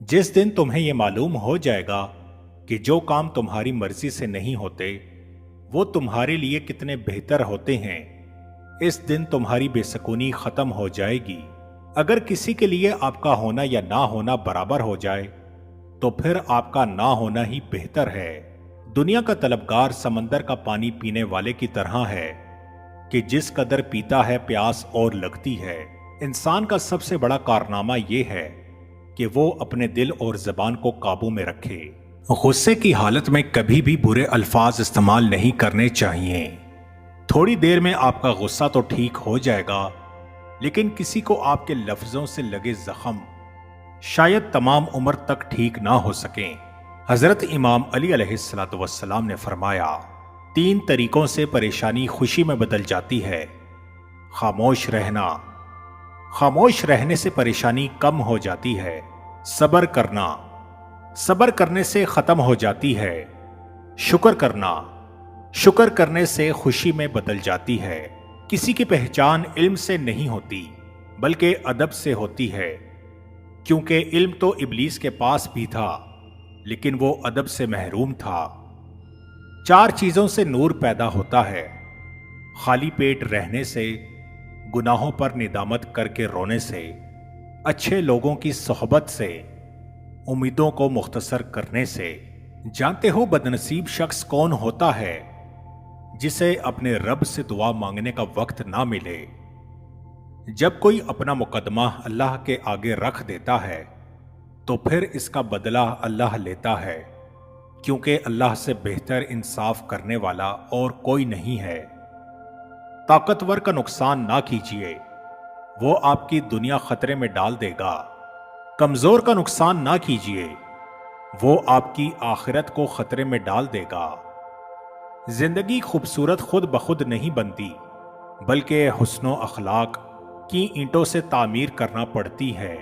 जिस दिन तुम्हें यह मालूम हो जाएगा कि जो काम तुम्हारी मर्जी से नहीं होते वो तुम्हारे लिए कितने बेहतर होते हैं, इस दिन तुम्हारी बेसुकूनी खत्म हो जाएगी। अगर किसी के लिए आपका होना या ना होना बराबर हो जाए तो फिर आपका ना होना ही बेहतर है। दुनिया का तलबगार समंदर का पानी पीने वाले की तरह है कि जिस कदर पीता है प्यास और लगती है। इंसान का सबसे बड़ा कारनामा यह है कि वो अपने दिल और जबान को काबू में रखे। गुस्से की हालत में कभी भी बुरे अल्फाज इस्तेमाल नहीं करने चाहिए। थोड़ी देर में आपका गुस्सा तो ठीक हो जाएगा, लेकिन किसी को आपके लफ्जों से लगे जख्म शायद तमाम उम्र तक ठीक ना हो सकें। हजरत इमाम अली अलैहिस्सलातु वस्सलाम ने फरमाया, 3 तरीकों से परेशानी खुशी में बदल जाती है। खामोश रहना, खामोश रहने से परेशानी कम हो जाती है। सब्र करना, सब्र करने से खत्म हो जाती है। शुक्र करना, शुक्र करने से खुशी में बदल जाती है। किसी की पहचान इल्म से नहीं होती बल्कि अदब से होती है, क्योंकि इल्म तो इब्लीस के पास भी था लेकिन वो अदब से महरूम था। 4 चीजों से नूर पैदा होता है, खाली पेट रहने से, गुनाहों पर निदामत करके रोने से, अच्छे लोगों की सोहबत से, उम्मीदों को मुख्तसर करने से। जानते हो बदनसीब शख्स कौन होता है? जिसे अपने रब से दुआ मांगने का वक्त ना मिले। जब कोई अपना मुकदमा अल्लाह के आगे रख देता है तो फिर इसका बदला अल्लाह लेता है, क्योंकि अल्लाह से बेहतर इंसाफ करने वाला और कोई नहीं है। ताकतवर का नुकसान ना कीजिए, वो आपकी दुनिया खतरे में डाल देगा। कमजोर का नुकसान ना कीजिए, वो आपकी आखिरत को खतरे में डाल देगा। जिंदगी खूबसूरत खुद ब खुद नहीं बनती, बल्कि हुस्नो अखलाक की ईंटों से तामीर करना पड़ती है।